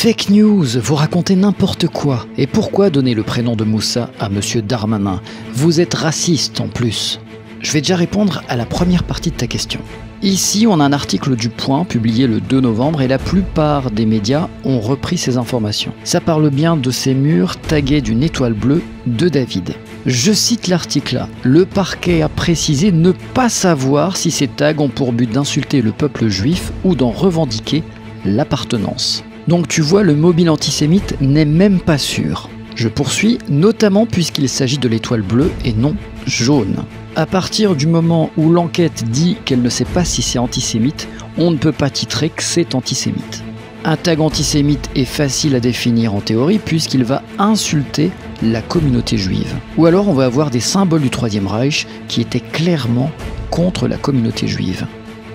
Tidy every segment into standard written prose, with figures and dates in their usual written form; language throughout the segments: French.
Fake news, vous racontez n'importe quoi. Et pourquoi donner le prénom de Moussa à Monsieur Darmanin? Vous êtes raciste en plus. Je vais déjà répondre à la première partie de ta question. Ici, on a un article du Point publié le 2 novembre et la plupart des médias ont repris ces informations. Ça parle bien de ces murs tagués d'une étoile bleue de David. Je cite l'article là. Le parquet a précisé ne pas savoir si ces tags ont pour but d'insulter le peuple juif ou d'en revendiquer l'appartenance. Donc tu vois, le mobile antisémite n'est même pas sûr. Je poursuis, notamment puisqu'il s'agit de l'étoile bleue et non jaune. À partir du moment où l'enquête dit qu'elle ne sait pas si c'est antisémite, on ne peut pas titrer que c'est antisémite. Un tag antisémite est facile à définir en théorie puisqu'il va insulter la communauté juive. Ou alors on va avoir des symboles du Troisième Reich qui étaient clairement contre la communauté juive.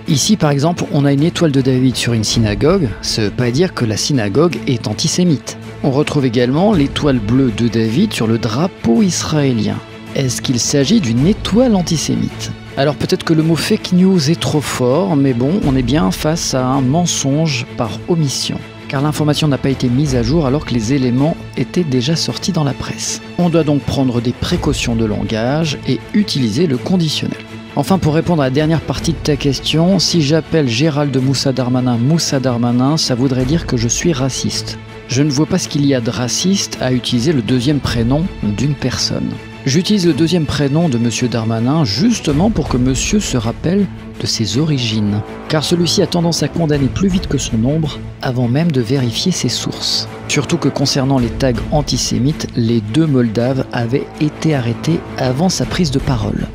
Ici par exemple, on a une étoile de David sur une synagogue, ça ne veut pas dire que la synagogue est antisémite. On retrouve également l'étoile bleue de David sur le drapeau israélien. Est-ce qu'il s'agit d'une étoile antisémite? Alors peut-être que le mot fake news est trop fort, mais bon, on est bien face à un mensonge par omission. Car l'information n'a pas été mise à jour alors que les éléments étaient déjà sortis dans la presse. On doit donc prendre des précautions de langage et utiliser le conditionnel. Enfin, pour répondre à la dernière partie de ta question, si j'appelle Gérald Moussa Darmanin, ça voudrait dire que je suis raciste. Je ne vois pas ce qu'il y a de raciste à utiliser le deuxième prénom d'une personne. J'utilise le deuxième prénom de Monsieur Darmanin justement pour que Monsieur se rappelle de ses origines. Car celui-ci a tendance à condamner plus vite que son ombre avant même de vérifier ses sources. Surtout que concernant les tags antisémites, les deux Moldaves avaient été arrêtés avant sa prise de parole.